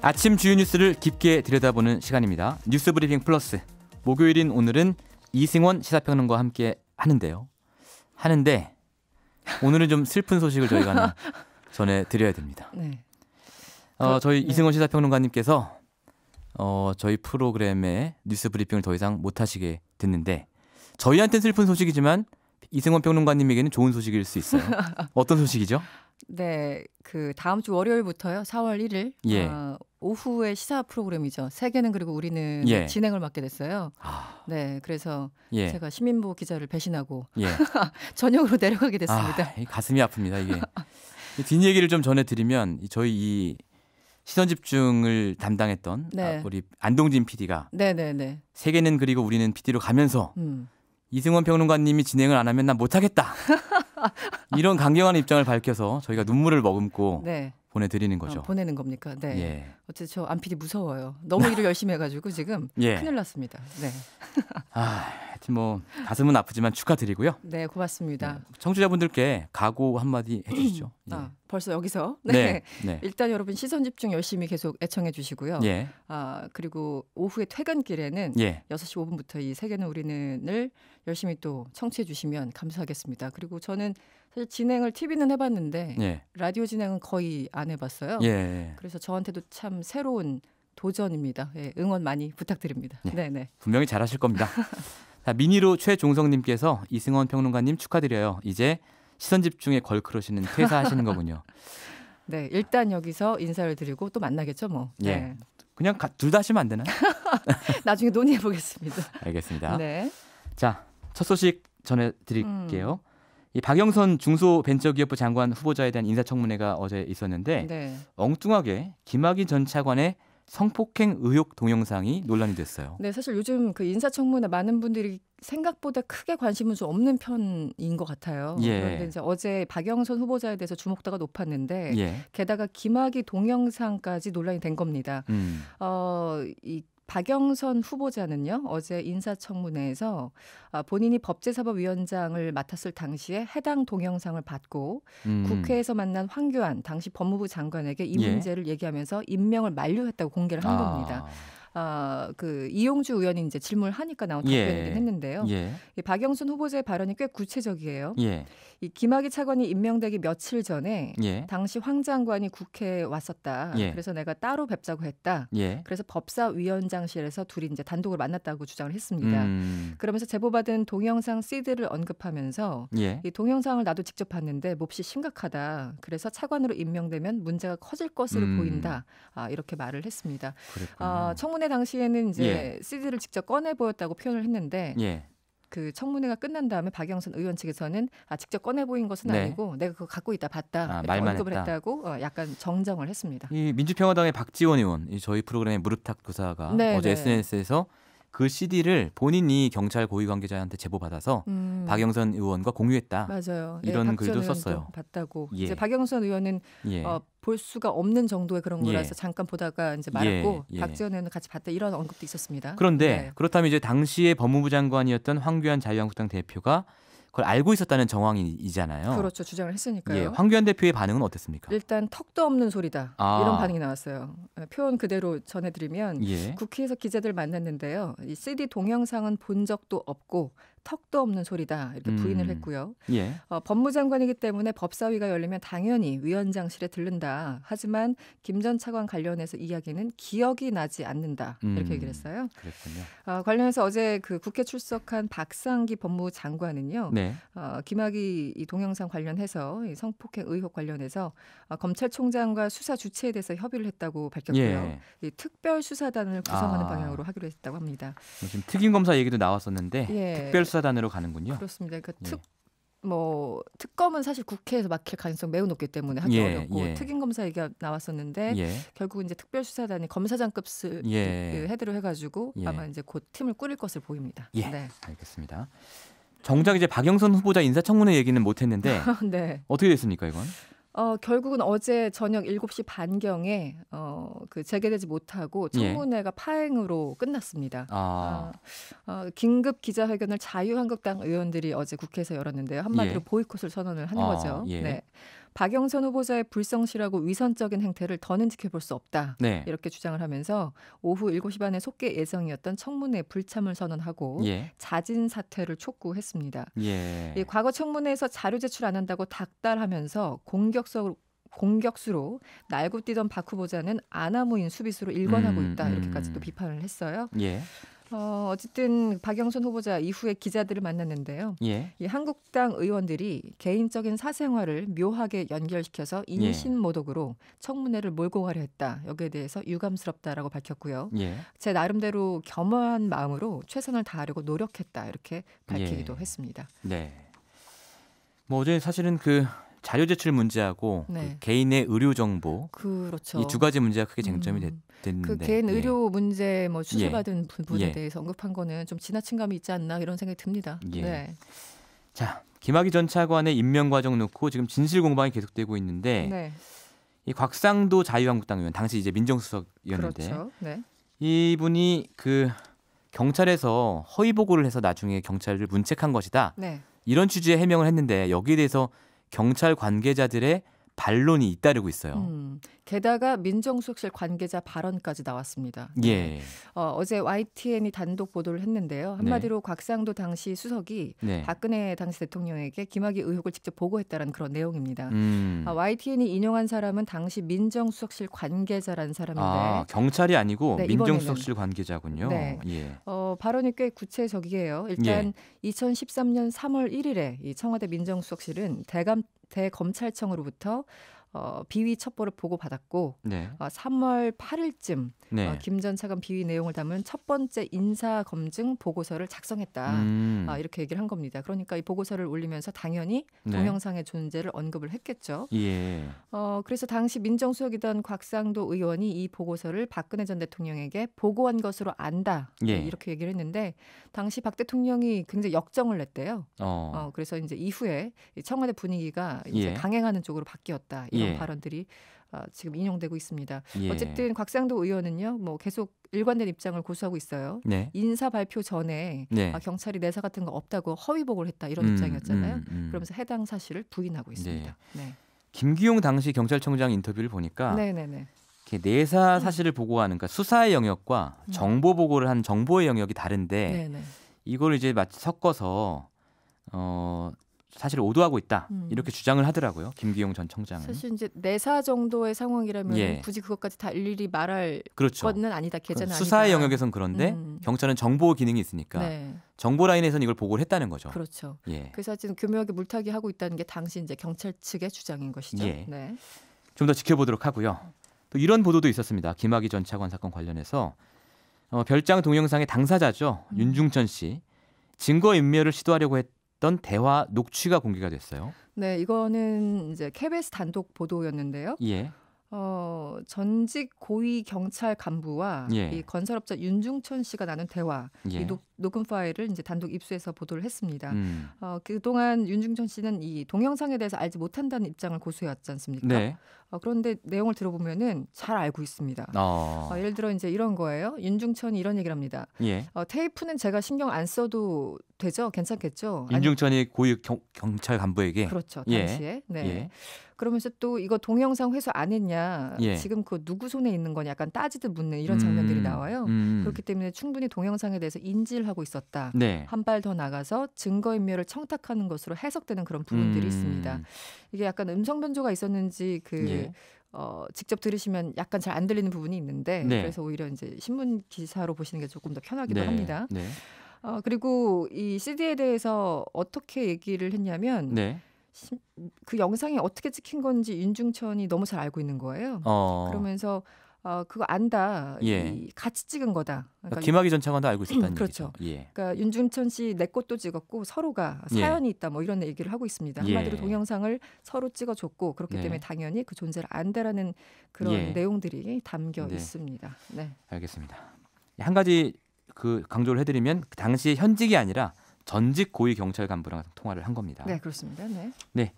아침 주요 뉴스를 깊게 들여다보는 시간입니다. 뉴스 브리핑 플러스. 목요일인 오늘은 이승원 시사평론가와 함께 하는데 오늘은 좀 슬픈 소식을 저희가 하나 전해드려야 됩니다. 네. 저희 이승원 시사평론가님께서 저희 프로그램의 뉴스 브리핑을 더 이상 못하시게 됐는데 저희한테는 슬픈 소식이지만 이승원 평론가님에게는 좋은 소식일 수 있어요. 어떤 소식이죠? 네, 그 다음 주 월요일부터요. 4월 1일 예. 오후의 시사 프로그램이죠. 세계는 그리고 우리는 진행을 맡게 됐어요. 네, 그래서 제가 시민보 기자를 배신하고 전역으로 내려가게 됐습니다. 가슴이 아픕니다. 이게 뒷얘기를 좀 전해드리면 저희 이 시선집중을 담당했던 우리 안동진 PD가 세계는 그리고 우리는 PD로 가면서 이승원 평론가님이 진행을 안 하면 난 못하겠다. 이런 강경한 입장을 밝혀서 저희가 눈물을 머금고 보내드리는 거죠. 보내는 겁니까? 네. 어쨌든 저 안 PD 무서워요. 너무 일을 열심히 해가지고 지금 큰일 났습니다. 네. 하여튼 뭐 가슴은 아프지만 축하드리고요. 네, 고맙습니다. 네. 청취자분들께 각오 한마디 해주시죠. 벌써 여기서? 네. 일단 여러분 시선 집중 열심히 계속 애청해 주시고요. 그리고 오후에 퇴근길에는 6시 5분부터 이 세계는 우리는을 열심히 또 청취해 주시면 감사하겠습니다. 그리고 저는 사실 진행을 TV는 해봤는데 라디오 진행은 거의 안 해봤어요. 그래서 저한테도 참 새로운 도전입니다. 응원 많이 부탁드립니다. 네네. 분명히 잘하실 겁니다. 미니로 최종성님께서 이승원 평론가님 축하드려요. 이제 시선집중에 걸크러시는 퇴사하시는 거군요. 네, 일단 여기서 인사를 드리고 또 만나겠죠 뭐. 그냥 둘 다 하시면 안 되나요? 나중에 논의해 보겠습니다. 알겠습니다. 네. 자, 첫 소식 전해드릴게요. 이 박영선 중소벤처기업부 장관 후보자에 대한 인사청문회가 어제 있었는데 엉뚱하게 김학의 전 차관의 성폭행 의혹 동영상이 논란이 됐어요. 네, 사실 요즘 그 인사청문회 많은 분들이 생각보다 크게 관심은 좀 없는 편인 것 같아요. 그런데 이제 어제 박영선 후보자에 대해서 주목도가 높았는데 게다가 김학의 동영상까지 논란이 된 겁니다. 이 박영선 후보자는요, 어제 인사청문회에서 본인이 법제사법위원장을 맡았을 당시에 해당 동영상을 받고 국회에서 만난 황교안 당시 법무부 장관에게 이 문제를 얘기하면서 임명을 만료했다고 공개를 한 겁니다. 그 이용주 의원이 이제 질문을 하니까 나온 답변이긴 했는데요. 이 박영선 후보자의 발언이 꽤 구체적이에요. 이 김학의 차관이 임명되기 며칠 전에 당시 황 장관이 국회에 왔었다. 그래서 내가 따로 뵙자고 했다. 그래서 법사위원장실에서 둘이 이제 단독으로 만났다고 주장을 했습니다. 그러면서 제보받은 동영상 CD를 언급하면서 이 동영상을 나도 직접 봤는데 몹시 심각하다. 그래서 차관으로 임명되면 문제가 커질 것으로 보인다. 이렇게 말을 했습니다. 청문회 당시에는 이제 CD를 직접 꺼내 보였다고 표현을 했는데 그 청문회가 끝난 다음에 박영선 의원 측에서는 직접 꺼내 보인 것은 아니고 내가 그거 갖고 있다 봤다 이렇게 언급을 했다고 약간 정정을 했습니다. 이 민주평화당의 박지원 의원, 저희 프로그램의 무릎탁 교사가 어제 SNS에서 그 CD를 본인이 경찰 고위 관계자한테 제보받아서 박영선 의원과 공유했다. 맞아요. 이런 글도 썼어요. 봤다고. 이제 박영선 의원은 볼 수가 없는 정도의 그런 거라서 잠깐 보다가 이제 말았고 박지원 의원은 같이 봤다 이런 언급도 있었습니다. 그런데 그렇다면 이제 당시에 법무부 장관이었던 황교안 자유한국당 대표가 그걸 알고 있었다는 정황이잖아요. 그렇죠. 주장을 했으니까요. 황교안 대표의 반응은 어땠습니까? 일단 턱도 없는 소리다. 이런 반응이 나왔어요. 표현 그대로 전해드리면 국회에서 기자들 만났는데요. 이 CD 동영상은 본 적도 없고 턱도 없는 소리다 이렇게 부인을 했고요. 법무장관이기 때문에 법사위가 열리면 당연히 위원장실에 들른다. 하지만 김 전 차관 관련해서 이야기는 기억이 나지 않는다 이렇게 얘기를 했어요. 그랬군요. 관련해서 어제 그 국회 출석한 박상기 법무부 장관은요. 김학의 이 동영상 관련해서 이 성폭행 의혹 관련해서 검찰총장과 수사 주체에 대해서 협의를 했다고 밝혔고요. 이 특별수사단을 구성하는 방향으로 하기로 했다고 합니다. 지금 특임검사 얘기도 나왔었는데 특별수사단으로 가는군요. 그렇습니다. 그러니까 특검은 사실 국회에서 막힐 가능성 매우 높기 때문에 하기 어렵고 특임검사 얘기가 나왔었는데 결국 이제 특별수사단이 검사장급 헤드로 해가지고 아마 이제 곧 팀을 꾸릴 것을 보입니다. 알겠습니다. 정작 이제 박영선 후보자 인사청문회 얘기는 못했는데 어떻게 됐습니까 이건? 결국은 어제 저녁 7시 반경에 그 재개되지 못하고 청문회가 파행으로 끝났습니다. 긴급 기자회견을 자유한국당 의원들이 어제 국회에서 열었는데요. 한마디로 보이콧을 선언을 한 거죠. 박영선 후보자의 불성실하고 위선적인 행태를 더는 지켜볼 수 없다. 네. 이렇게 주장을 하면서 오후 7시 반에 속개 예정이었던 청문회 불참을 선언하고 예. 자진 사퇴를 촉구했습니다. 예. 과거 청문회에서 자료 제출 안 한다고 닥달하면서 공격수로 날고 뛰던 박 후보자는 아나무인 수비수로 일관하고 있다. 이렇게까지 또 비판을 했어요. 예. 어쨌든 박영선 후보자 이후에 기자들을 만났는데요. 예. 이 한국당 의원들이 개인적인 사생활을 묘하게 연결시켜서 인신모독으로 청문회를 몰고 가려 했다. 여기에 대해서 유감스럽다라고 밝혔고요. 예. 제 나름대로 겸허한 마음으로 최선을 다하려고 노력했다. 이렇게 밝히기도 예. 했습니다. 네. 뭐 어제 사실은 그 자료 제출 문제하고 네. 그 개인의 의료 정보 그렇죠. 이 두 가지 문제가 크게 쟁점이 됐는데 그 개인 의료 문제 뭐 수술받은 부분에 대해서 언급한 거는 좀 지나친 감이 있지 않나 이런 생각이 듭니다. 네. 자, 김학의 전 차관의 임명 과정 놓고 지금 진실 공방이 계속되고 있는데 네. 이 곽상도 자유한국당 의원 당시 이제 민정수석이었는데 그렇죠. 네. 이분이 그 경찰에서 허위 보고를 해서 나중에 경찰을 문책한 것이다. 네. 이런 취지의 해명을 했는데 여기에 대해서 경찰 관계자들의 반론이 잇따르고 있어요. 게다가 민정수석실 관계자 발언까지 나왔습니다. 예. 어제 YTN이 단독 보도를 했는데요. 한마디로 네. 곽상도 당시 수석이 네. 박근혜 당시 대통령에게 김학의 의혹을 직접 보고했다는 그런 내용입니다. YTN이 인용한 사람은 당시 민정수석실 관계자라는 사람인데 경찰이 아니고 네, 민정수석실 관계자군요. 네. 예. 발언이 꽤 구체적이에요. 일단 예. 2013년 3월 1일에 이 청와대 민정수석실은 대검찰청으로부터 비위 첩보를 보고받았고 네. 3월 8일쯤 네. 김 전 차관 비위 내용을 담은 첫 번째 인사검증 보고서를 작성했다. 이렇게 얘기를 한 겁니다. 그러니까 이 보고서를 올리면서 당연히 네. 동영상의 존재를 언급을 했겠죠. 예. 그래서 당시 민정수석이던 곽상도 의원이 이 보고서를 박근혜 전 대통령에게 보고한 것으로 안다. 예. 이렇게 얘기를 했는데 당시 박 대통령이 굉장히 역정을 냈대요. 그래서 이제 이후에 청와대 분위기가 이제 예. 강행하는 쪽으로 바뀌었다. 이런 예. 발언들이 지금 인용되고 있습니다. 예. 어쨌든 곽상도 의원은요, 뭐 계속 일관된 입장을 고수하고 있어요. 네. 인사 발표 전에 네. 경찰이 내사 같은 거 없다고 허위 보고를 했다 이런 입장이었잖아요. 그러면서 해당 사실을 부인하고 있습니다. 네. 네. 김기용 당시 경찰청장 인터뷰를 보니까 네네네. 내사 사실을 보고하는 그러니까 수사의 영역과 정보 보고를 한 정보의 영역이 다른데 네네. 이걸 이제 마치 섞어서 사실 오도하고 있다 이렇게 주장을 하더라고요. 김기용 전 청장은. 사실 이제 내사 정도의 상황이라면 예. 굳이 그것까지 다 일일이 말할 그렇죠. 것은 아니다. 계좌는 아니다. 수사의 영역에선 그런데 경찰은 정보 기능이 있으니까 네. 정보 라인에서는 이걸 보고를 했다는 거죠. 그렇죠. 예. 그래서 지금 교묘하게 물타기 하고 있다는 게 당시 이제 경찰 측의 주장인 것이죠. 예. 네. 좀 더 지켜보도록 하고요. 또 이런 보도도 있었습니다. 김학의 전 차관 사건 관련해서 별장 동영상의 당사자죠. 윤중천 씨 증거인멸을 시도하려고 했던 대화 녹취가 공개가 됐어요. 네, 이거는 이제 KBS 단독 보도였는데요. 예. 전직 고위 경찰 간부와 예. 이 건설업자 윤중천 씨가 나눈 대화, 예. 이 녹음 파일을 이제 단독 입수해서 보도를 했습니다. 그동안 윤중천 씨는 이 동영상에 대해서 알지 못한다는 입장을 고수해왔지 않습니까? 네. 그런데 내용을 들어보면은 잘 알고 있습니다. 예를 들어 이제 이런 거예요. 윤중천이 이런 얘기를 합니다. 예. 테이프는 제가 신경 안 써도 되죠? 괜찮겠죠? 윤중천이 고위 경찰 간부에게. 그렇죠. 당시에. 예. 네. 예. 그러면서 또 이거 동영상 회수 안 했냐. 예. 지금 그 누구 손에 있는 거냐. 약간 따지듯 묻는 이런 장면들이 나와요. 그렇기 때문에 충분히 동영상에 대해서 인지를 하고 있었다. 네. 한 발 더 나가서 증거인멸을 청탁하는 것으로 해석되는 그런 부분들이 있습니다. 이게 약간 음성 변조가 있었는지 예. 직접 들으시면 약간 잘 안 들리는 부분이 있는데 네. 그래서 오히려 이제 신문 기사로 보시는 게 조금 더 편하기도 네. 합니다. 네. 그리고 이 CD에 대해서 어떻게 얘기를 했냐면 네. 그 영상이 어떻게 찍힌 건지 윤중천이 너무 잘 알고 있는 거예요. 그러면서 그거 안다. 예. 같이 찍은 거다. 그러니까 김학의 전 차관도 알고 있었다는 그렇죠. 얘기죠. 예. 그러니까 윤중천 씨 내 것도 찍었고 서로가 사연이 있다. 뭐 이런 얘기를 하고 있습니다. 한마디로 동영상을 서로 찍어줬고 그렇기 때문에 당연히 그 존재를 안다라는 그런 내용들이 담겨 있습니다. 네. 알겠습니다. 한 가지 그 강조를 해드리면 그 당시 현직이 아니라 전직 고위 경찰 간부랑 통화를 한 겁니다. 네, 그렇습니다. 네. 네.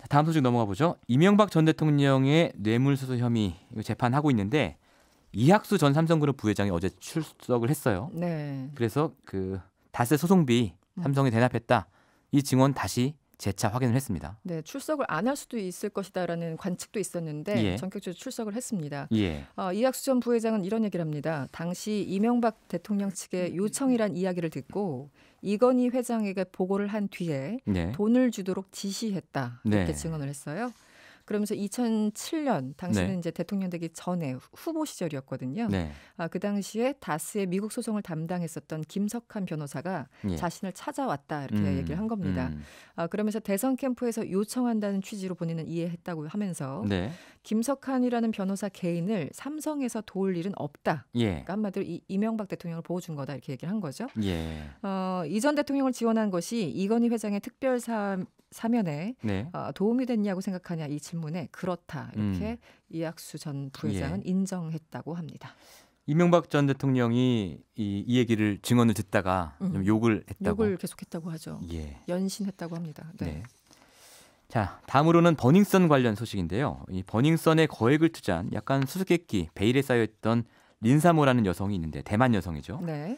다음 소식 넘어가 보죠. 이명박 전 대통령의 뇌물수수 혐의 재판하고 있는데 이학수 전 삼성그룹 부회장이 어제 출석을 했어요. 네. 그래서 그 다세 소송비 삼성에 대납했다. 이 증언 다시 재차 확인을 했습니다. 네, 출석을 안 할 수도 있을 것이다라는 관측도 있었는데 예. 전격적으로 출석을 했습니다. 예. 이학수 전 부회장은 이런 얘기를 합니다. 당시 이명박 대통령 측의 요청이란 이야기를 듣고 이건희 회장에게 보고를 한 뒤에 네. 돈을 주도록 지시했다 이렇게 네. 증언을 했어요. 그러면서 2007년 당시는 네. 이제 대통령 되기 전에 후보 시절이었거든요. 네. 그 당시에 다스의 미국 소송을 담당했었던 김석한 변호사가 예. 자신을 찾아왔다 이렇게 얘기를 한 겁니다. 그러면서 대선 캠프에서 요청한다는 취지로 본인은 이해했다고 하면서 네. 김석한이라는 변호사 개인을 삼성에서 도울 일은 없다. 예. 그러니까 한마디로 이명박 대통령을 보호준 거다 이렇게 얘기를 한 거죠. 예. 이전 대통령을 지원한 것이 이건희 회장의 특별 사면에 네. 도움이 됐냐고 생각하냐 이 질문에 그렇다 이렇게 이학수 전 부회장은 예. 인정했다고 합니다. 이명박 전 대통령이 이 얘기를 증언을 듣다가 좀 욕을 했다고. 욕을 계속했다고 하죠. 예. 연신했다고 합니다. 네. 네. 자, 다음으로는 버닝썬 관련 소식인데요. 이 버닝썬에 거액을 투자한 약간 수수께끼 베일에 쌓여있던 린사모라는 여성이 있는데 대만 여성이죠. 네.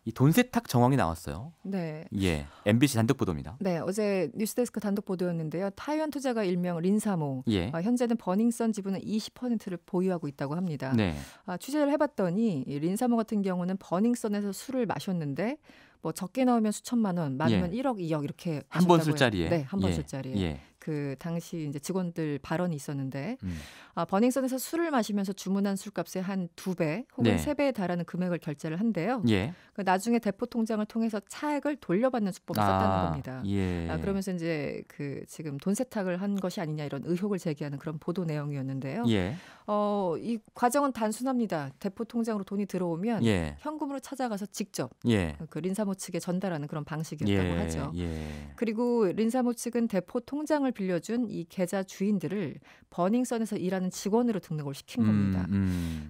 이 돈 세탁 정황이 나왔어요. 네. 예. MBC 단독 보도입니다. 네, 어제 뉴스데스크 단독 보도였는데요. 타이완 투자가 일명 린사모. 예. 현재는 버닝썬 지분의 20%를 보유하고 있다고 합니다. 네. 취재를 해봤더니 린사모 같은 경우는 버닝썬에서 술을 마셨는데 뭐 적게 나오면 수천만 원, 많으면 예. 1억, 2억 이렇게 한 번 술자리에. 네, 한 번 예. 술자리에. 예. 그 당시 이제 직원들 발언이 있었는데 버닝썬에서 술을 마시면서 주문한 술값의 한 2배 혹은 네. 3배에 달하는 금액을 결제를 한대요. 예. 나중에 대포 통장을 통해서 차액을 돌려받는 수법을 썼다는 겁니다. 예. 그러면서 이제 그 지금 돈 세탁을 한 것이 아니냐 이런 의혹을 제기하는 그런 보도 내용이었는데요. 예. 이 과정은 단순합니다. 대포 통장으로 돈이 들어오면 예. 현금으로 찾아가서 직접 예. 그 린사모 측에 전달하는 그런 방식이었다고 예. 하죠. 예. 그리고 린사모 측은 대포 통장을 빌려준 이 계좌 주인들을 버닝썬에서 일하는 직원으로 등록을 시킨 겁니다.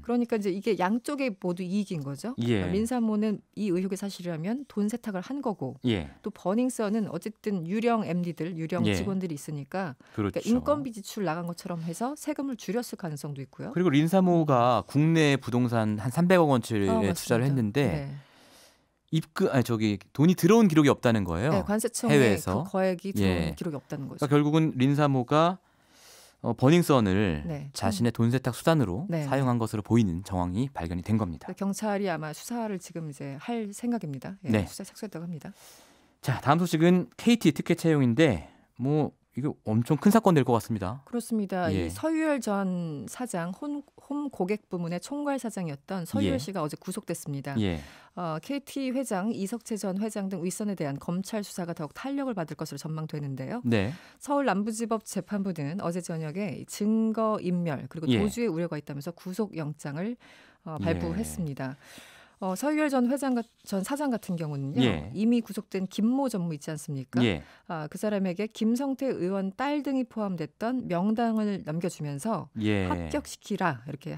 그러니까 이제 이게 양쪽에 모두 이익인 거죠. 예. 린사모는 이 의혹이 사실이라면 돈 세탁을 한 거고 예. 또 버닝썬은 어쨌든 유령 MD들, 유령 예. 직원들이 있으니까 그렇죠. 그러니까 인건비 지출 나간 것처럼 해서 세금을 줄였을 가능성도 있고요. 그리고 린사모가 국내 부동산 한 300억 원치에 투자를 했는데 네. 돈이 들어온 기록이 없다는 거예요. 네, 관세청에 해외에서. 그 거액이 들어온 예. 기록이 없다는 거죠. 그러니까 결국은 린사모가 버닝썬을 네. 자신의 돈 세탁 수단으로 네. 사용한 것으로 보이는 정황이 발견이 된 겁니다. 경찰이 아마 수사를 지금 이제 할 생각입니다. 예, 네. 수사에 착수했다고 합니다. 자, 다음 소식은 KT 특혜 채용인데 뭐 이거 엄청 큰 사건 될 것 같습니다. 그렇습니다. 예. 이 서유열 전 사장 홈 고객 부문의 총괄 사장이었던 서유열 예. 씨가 어제 구속됐습니다. 예. KT 회장, 이석채 전 회장 등 윗선에 대한 검찰 수사가 더욱 탄력을 받을 것으로 전망되는데요. 네. 서울 남부지법 재판부는 어제 저녁에 증거 인멸 그리고 도주의 우려가 있다면서 구속영장을 발부했습니다. 서유열 전 사장 같은 경우는요. 예. 이미 구속된 김모 전무 있지 않습니까? 예. 그 사람에게 김성태 의원 딸 등이 포함됐던 명단을 넘겨주면서 예. 합격시키라 이렇게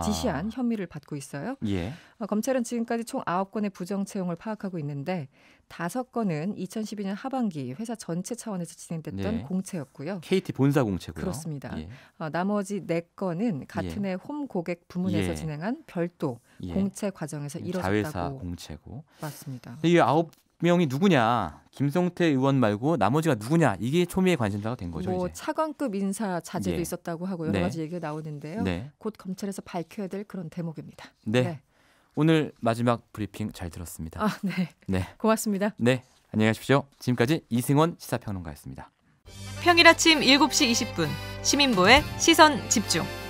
지시한 혐의를 받고 있어요. 예. 검찰은 지금까지 총 9건의 부정 채용을 파악하고 있는데 5건은 2012년 하반기 회사 전체 차원에서 진행됐던 네. 공채였고요. KT 본사 공채고요. 그렇습니다. 예. 나머지 4건은 같은 해 홈 고객 부문에서 예. 진행한 별도 공채 과정에서 이뤄졌다고. 자회사 공채고. 맞습니다. 이 9명이 누구냐? 김성태 의원 말고 나머지가 누구냐? 이게 초미의 관심사가 된 거죠. 뭐 이제. 차관급 인사 자제도 예. 있었다고 하고 여러 가지 얘기가 나오는데요. 네. 곧 검찰에서 밝혀야 될 그런 대목입니다. 네. 네. 오늘 마지막 브리핑 잘 들었습니다. 네. 네. 고맙습니다. 네. 안녕히 가십시오. 지금까지 이승원 시사평론가였습니다. 평일 아침 7시 20분 시민보의 시선집중.